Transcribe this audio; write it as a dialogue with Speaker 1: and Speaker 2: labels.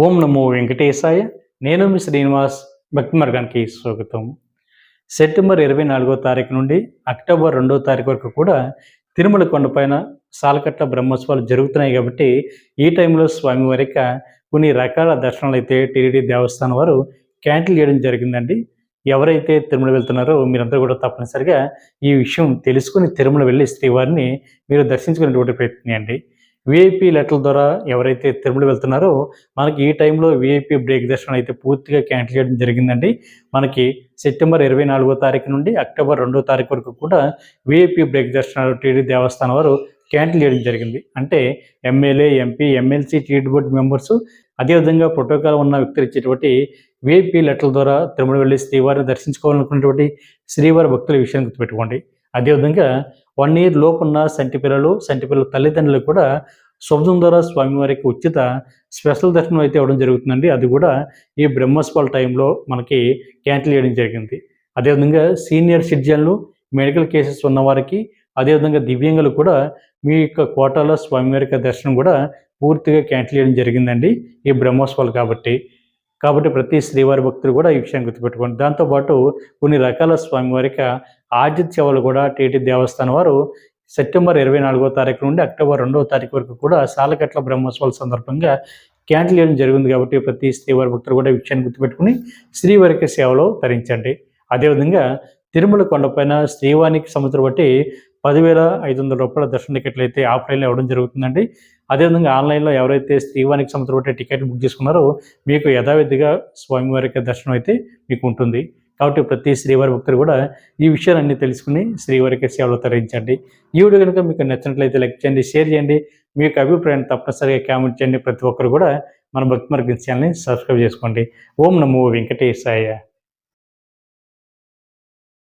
Speaker 1: ఓం నమో వెంకటేశాయ. నేను మీ శ్రీనివాస్. భక్తి మార్గానికి స్వాగతం. సెప్టెంబర్ 24వ తారీఖు నుండి అక్టోబర్ 2వ తారీఖు వరకు కూడా తిరుమల కొండపైన సాలకట్ల బ్రహ్మోత్సవాలు జరుగుతున్నాయి కాబట్టి ఈ టైంలో స్వామివారిక కొన్ని రకాల దర్శనాలు అయితే టీటీడీ దేవస్థానం వారు క్యాన్సిల్ చేయడం జరిగిందండి. ఎవరైతే తిరుమల వెళ్తున్నారో మీరందరూ కూడా తప్పనిసరిగా ఈ విషయం తెలుసుకుని తిరుమల వెళ్ళి శ్రీవారిని మీరు దర్శించుకునేటువంటి ప్రయత్నం అండి. విఐపి లెటర్ల ద్వారా ఎవరైతే తిరుమల వెళ్తున్నారో మనకి ఈ టైంలో విఐపి బ్రేక్ దర్శనం అయితే పూర్తిగా క్యాన్సిల్ చేయడం జరిగిందండి. మనకి సెప్టెంబర్ 24వ తారీఖు నుండి అక్టోబర్ 2వ తారీఖు వరకు కూడా విఐపి బ్రేక్ దర్శనాలు టీటీడీ దేవస్థానం వారు క్యాన్సిల్ చేయడం జరిగింది. అంటే MLA, MP, MLC, TTD board members, అదేవిధంగా ప్రోటోకాల్ ఉన్న వ్యక్తులు ఇచ్చేటువంటి విఐపి లెటర్ల ద్వారా తిరుమల వెళ్ళి శ్రీవారిని దర్శించుకోవాలనుకున్నటువంటి శ్రీవారి భక్తుల విషయాన్ని గుర్తుపెట్టుకోండి. అదేవిధంగా 1 ఇయర్ లోపున్న సంటి పిల్లల తల్లిదండ్రులు కూడా శుభం ద్వారా స్వామివారికి ఉచిత స్పెషల్ దర్శనం అయితే ఇవ్వడం జరుగుతుందండి. అది కూడా ఈ బ్రహ్మోత్సవాల టైంలో మనకి క్యాన్సిల్ చేయడం జరిగింది. అదేవిధంగా సీనియర్ సిటిజన్లు, మెడికల్ కేసెస్ ఉన్నవారికి, అదేవిధంగా దివ్యాంగులు కూడా మీ యొక్క కోటాలో స్వామివారికి దర్శనం కూడా పూర్తిగా క్యాన్సిల్ చేయడం జరిగిందండి ఈ బ్రహ్మోత్సవాలు కాబట్టి ప్రతి శ్రీవారి భక్తులు కూడా ఈ విషయాన్ని గుర్తుపెట్టుకోండి. దాంతోపాటు కొన్ని రకాల స్వామివారికి ఆతిథ్య సేవలు కూడా టీటీడీ దేవస్థానం వారు సెప్టెంబర్ 24వ తారీఖు నుండి అక్టోబర్ 2వ తారీఖు వరకు కూడా సాలకట్ల బ్రహ్మోత్సవాల సందర్భంగా క్యాన్సిల్ చేయడం జరిగింది. కాబట్టి ప్రతి శ్రీవారి భక్తులు కూడా ఈ విషయాన్ని గుర్తుపెట్టుకుని శ్రీవారికి సేవలో తరించండి. అదేవిధంగా తిరుమల కొండపైన శ్రీవారికి సంవత్సరం బట్టి 10,500 రూపాయల దర్శన టికెట్లు అయితే ఆఫ్లైన్లో ఇవ్వడం జరుగుతుందండి. అదేవిధంగా ఆన్లైన్లో ఎవరైతే శ్రీవారికి సంవత్సరం బట్టి టికెట్ బుక్ చేసుకున్నారో మీకు యథావిధిగా స్వామివారికి దర్శనం అయితే మీకు ఉంటుంది. కాబట్టి ప్రతి శ్రీవారి భక్తులు కూడా ఈ విషయాలన్నీ తెలుసుకుని శ్రీవారికి సేవలు తరించండి. ఈ వీడియో కనుక మీకు నచ్చినట్లయితే లైక్ చేయండి, షేర్ చేయండి. మీ యొక్క అభిప్రాయాన్ని తప్పనిసరిగా కామెంట్ చేయండి. ప్రతి ఒక్కరు కూడా మన భక్తి మార్గం ఛానల్ని సబ్స్క్రైబ్ చేసుకోండి. ఓం నమో వెంకటేశాయ.